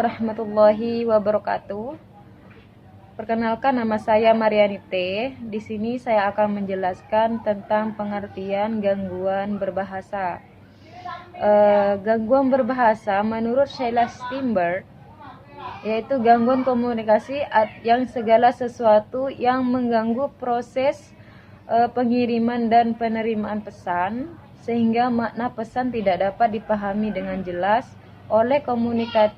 warahmatullahi wabarakatuh. Perkenalkan, nama saya Marianite. Di sini saya akan menjelaskan tentang pengertian gangguan berbahasa. Gangguan berbahasa menurut Sheila Steinberg yaitu gangguan komunikasi yang segala sesuatu yang mengganggu proses pengiriman dan penerimaan pesan sehingga makna pesan tidak dapat dipahami dengan jelas oleh komunikat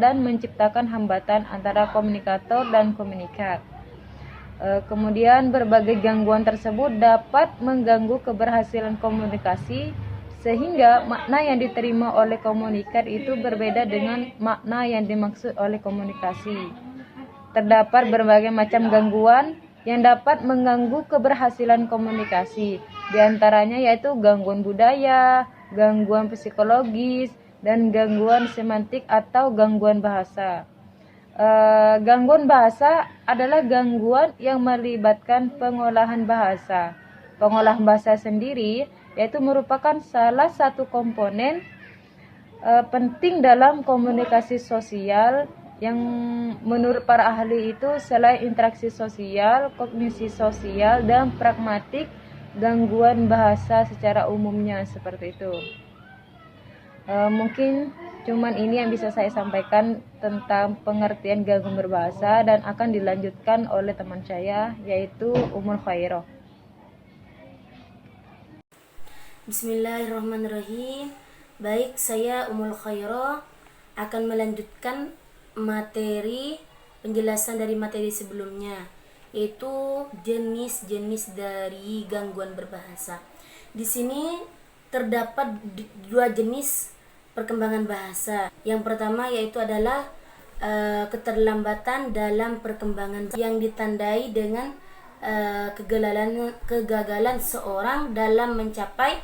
dan menciptakan hambatan antara komunikator dan komunikat. Kemudian berbagai gangguan tersebut dapat mengganggu keberhasilan komunikasi sehingga makna yang diterima oleh komunikat itu berbeda dengan makna yang dimaksud oleh komunikasi. Terdapat berbagai macam gangguan yang dapat mengganggu keberhasilan komunikasi. Di antaranya yaitu gangguan budaya, gangguan psikologis, dan gangguan semantik atau gangguan bahasa. Gangguan bahasa adalah gangguan yang melibatkan pengolahan bahasa. Pengolahan bahasa sendiri yaitu merupakan salah satu komponen penting dalam komunikasi sosial yang menurut para ahli itu selain interaksi sosial, kognisi sosial, dan pragmatik, gangguan bahasa secara umumnya seperti itu. Mungkin cuman ini yang bisa saya sampaikan tentang pengertian gangguan berbahasa dan akan dilanjutkan oleh teman saya yaitu Ummul Khairah. Bismillahirrahmanirrahim. Baik, saya Ummul Khairah akan melanjutkan materi penjelasan dari materi sebelumnya, yaitu jenis-jenis dari gangguan berbahasa. Di sini terdapat dua jenis perkembangan bahasa. Yang pertama yaitu adalah keterlambatan dalam perkembangan yang ditandai dengan kegagalan seorang dalam mencapai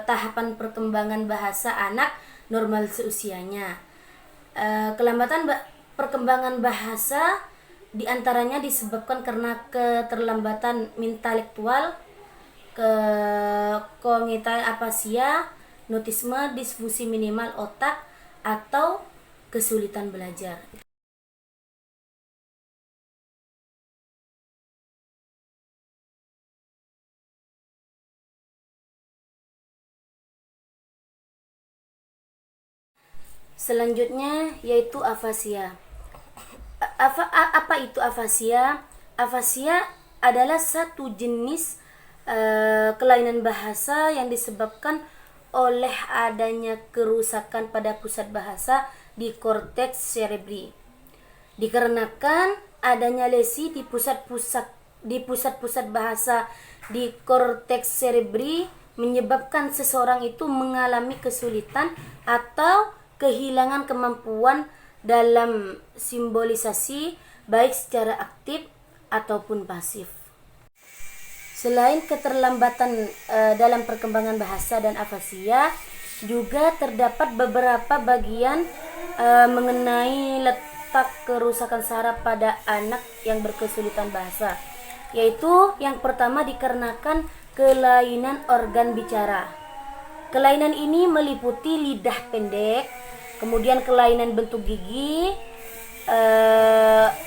tahapan perkembangan bahasa anak normal seusianya. Kelambatan perkembangan bahasa diantaranya disebabkan karena keterlambatan intelektual, kognitif apasia, notisme, disfungsi minimal otak, atau kesulitan belajar. Selanjutnya yaitu afasia. Apa itu afasia? Afasia adalah satu jenis kelainan bahasa yang disebabkan oleh adanya kerusakan pada pusat bahasa di korteks cerebri. Dikarenakan adanya lesi di pusat-pusat bahasa di korteks cerebri menyebabkan seseorang itu mengalami kesulitan atau kehilangan kemampuan dalam simbolisasi baik secara aktif ataupun pasif. Selain keterlambatan dalam perkembangan bahasa dan afasia, juga terdapat beberapa bagian mengenai letak kerusakan saraf pada anak yang berkesulitan bahasa, yaitu yang pertama dikarenakan kelainan organ bicara. Kelainan ini meliputi lidah pendek, kemudian kelainan bentuk gigi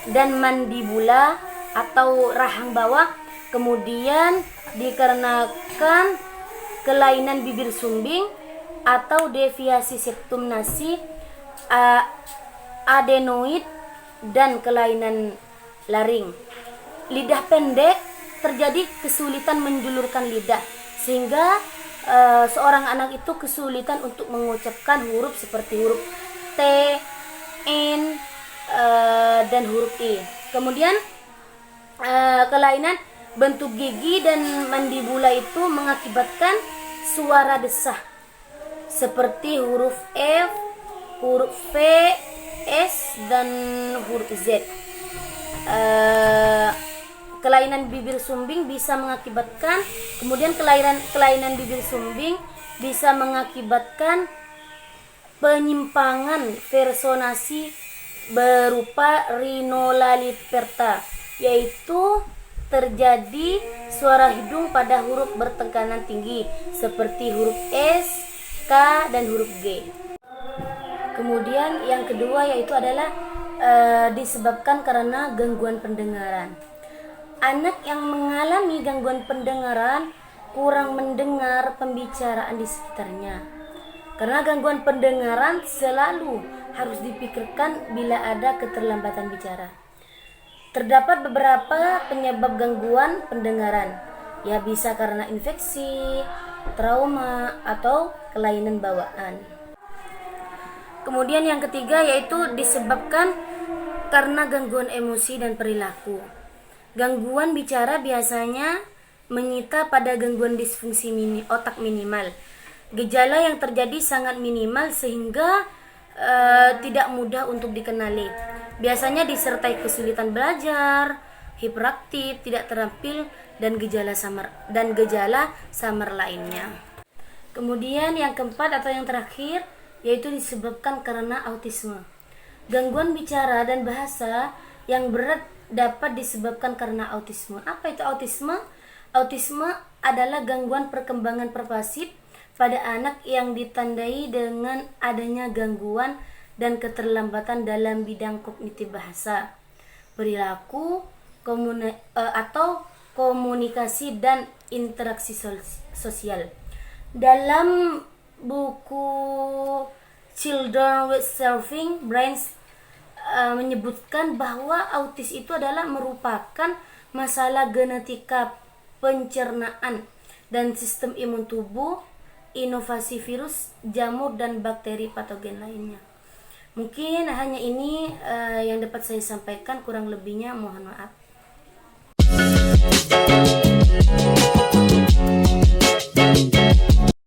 dan mandibula atau rahang bawah, kemudian dikarenakan kelainan bibir sumbing atau deviasi septum nasi, adenoid, dan kelainan laring. Lidah pendek terjadi kesulitan menjulurkan lidah sehingga seorang anak itu kesulitan untuk mengucapkan huruf seperti huruf T, N, dan huruf I. Kemudian kelainan bentuk gigi dan mandibula itu mengakibatkan suara desah seperti huruf F, huruf V, S, dan huruf Z. Kelainan bibir sumbing bisa mengakibatkan, kemudian kelainan bibir sumbing bisa mengakibatkan penyimpangan personasi berupa rhinolaliperta, yaitu terjadi suara hidung pada huruf bertekanan tinggi seperti huruf S, K, dan huruf G. Kemudian yang kedua yaitu adalah disebabkan karena gangguan pendengaran. Anak yang mengalami gangguan pendengaran kurang mendengar pembicaraan di sekitarnya. Karena gangguan pendengaran selalu harus dipikirkan bila ada keterlambatan bicara. Terdapat beberapa penyebab gangguan pendengaran. Ya, bisa karena infeksi, trauma, atau kelainan bawaan. Kemudian yang ketiga yaitu disebabkan karena gangguan emosi dan perilaku. Gangguan bicara biasanya menyita pada gangguan disfungsi otak minimal. Gejala yang terjadi sangat minimal sehingga tidak mudah untuk dikenali. Biasanya disertai kesulitan belajar, hiperaktif, tidak terampil, dan gejala samar lainnya. Kemudian yang keempat atau yang terakhir yaitu disebabkan karena autisme. Gangguan bicara dan bahasa yang berat dapat disebabkan karena autisme. Apa itu autisme? Autisme adalah gangguan perkembangan pervasif pada anak yang ditandai dengan adanya gangguan dan keterlambatan dalam bidang kognitif bahasa, perilaku, atau komunikasi dan interaksi sosial. Dalam buku Children with Surfing Brains menyebutkan bahwa autis itu adalah merupakan masalah genetika pencernaan dan sistem imun tubuh, inovasi virus, jamur, dan bakteri patogen lainnya. Mungkin hanya ini yang dapat saya sampaikan, kurang lebihnya mohon maaf.